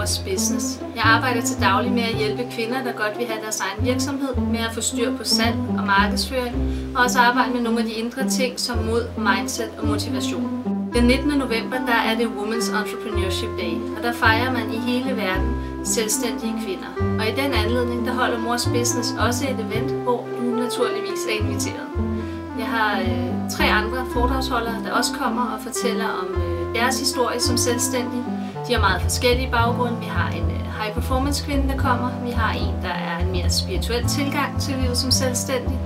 Mors Business. Jeg arbejder til daglig med at hjælpe kvinder, der godt vil have deres egen virksomhed, med at få styr på salg og markedsføring, og også arbejde med nogle af de indre ting som mod, mindset og motivation. Den 19. november der er det Women's Entrepreneurship Day, og der fejrer man i hele verden selvstændige kvinder. Og i den anledning der holder Mors Business også et event, hvor du naturligvis er inviteret. Jeg har 3 andre foredragsholdere, der også kommer og fortæller om deres historie som selvstændige. De har meget forskellige baggrunde. Vi har en high performance kvinde, der kommer. Vi har en, der er en mere spirituel tilgang til livet som selvstændig.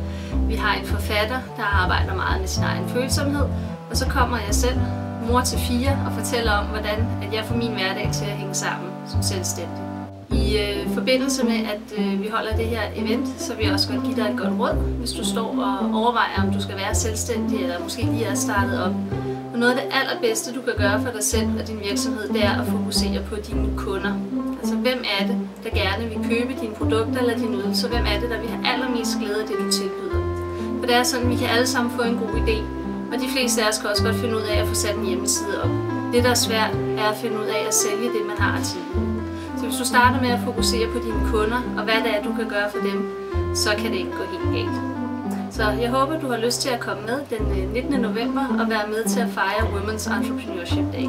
Vi har en forfatter, der arbejder meget med sin egen følsomhed. Og så kommer jeg selv, mor til 4, og fortæller om, hvordan jeg får min hverdag til at hænge sammen som selvstændig. I forbindelse med, at vi holder det her event, så vil jeg også godt give dig et godt råd, hvis du står og overvejer, om du skal være selvstændig, eller måske lige er startet op. Og noget af det allerbedste, du kan gøre for dig selv og din virksomhed, det er at fokusere på dine kunder. Altså, hvem er det, der gerne vil købe dine produkter eller dine ydelser? Hvem er det, der vil have allermest glæde af det, du tilbyder? For det er sådan, at vi kan alle sammen få en god idé, og de fleste af os kan også godt finde ud af at få sat en hjemmeside op. Det, der er svært, er at finde ud af at sælge det, man har til. Så hvis du starter med at fokusere på dine kunder, og hvad det er, du kan gøre for dem, så kan det ikke gå helt galt. Så jeg håber, du har lyst til at komme med den 19. november og være med til at fejre Women's Entrepreneurship Day.